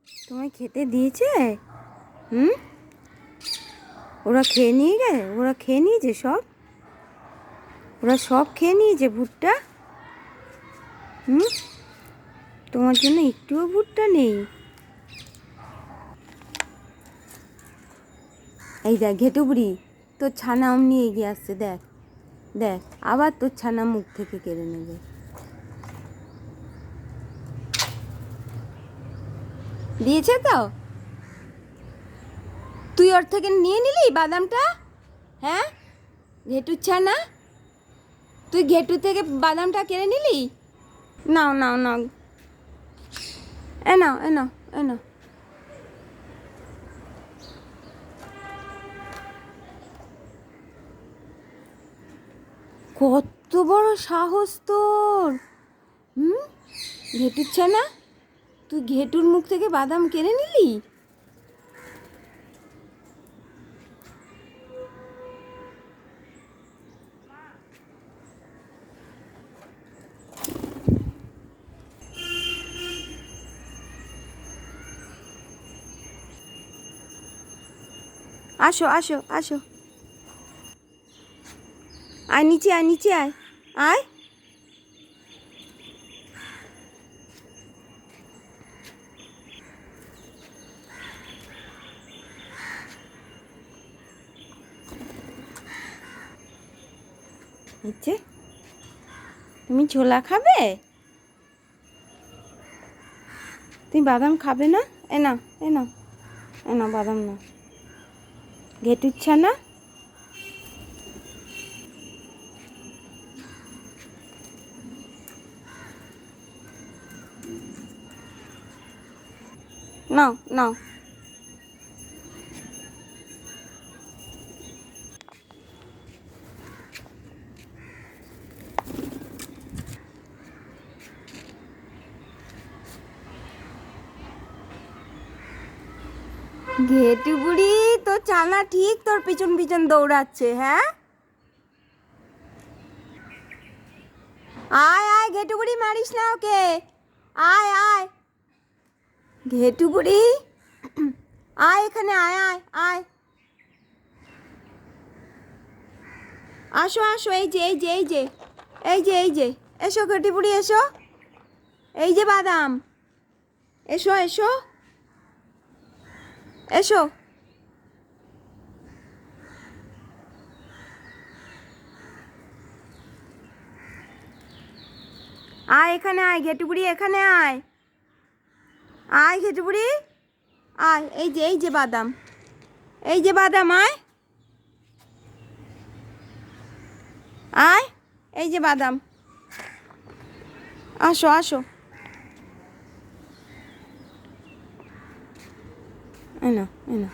তোমায় খেতে দিয়েছে? হুম, ওরা খেয়ে নিয়েছে সব? ওরা সব খেয়ে নিয়েছে ভুট্টা? হুম, তোমার জন্য একটুও ভুট্টা নেই? এই দেখ ঘেটু বুড়ি, তোর ছানা অমনি এগিয়ে আসছে, দেখ দেখ, আবার তোর ছানা মুখ থেকে কেড়ে নেবে। দিয়েছে তো? তুই ওর থেকে নিয়ে নিলি বাদামটা? হ্যাঁ, ঘেটুর ছানা, তুই ঘেটু থেকে বাদামটা কেড়ে নিলি? নাও নাও নাও, এ নাও এ নাও এ নাও। কত বড় সাহস তোর! হুম, ঘেটুর ছানা, তুই ঘেটুর মুখ থেকে বাদাম কেড়ে নিলি? আসো আসো আসো, আয় নিচে আয়, নিচে আয়, আয়। নিচে, তুমি ছোলা খাবে? তুমি বাদাম খাবে না? এ নাও এ নাও এ নাও বাদাম নাও। ঘেটুর ছানা, নাও নাও। ঘেটু বুড়ি, তোর ছানা ঠিক তোর পিছন পিছন দৌড়াচ্ছে। হ্যাঁ, আয় আয় ঘেটু বুড়ি, মারিস না ওকে, আয় আয়। ঘেটু বুড়ি, আয় এখানে, আয় আয় আয়। আসো আসো, এই যে এই যে এই যে এই যে এই যে, এসো ঘেটু বুড়ি এসো, এই যে বাদাম, এসো এসো এসো। আয় এখানে আয় ঘেটু বুড়ি, এখানে আয়, আয় ঘেটু বুড়ি, আয়। এই যে বাদাম, এই যে বাদাম, আয় আয়, এই যে বাদাম, আসো আসো, এনো এনো।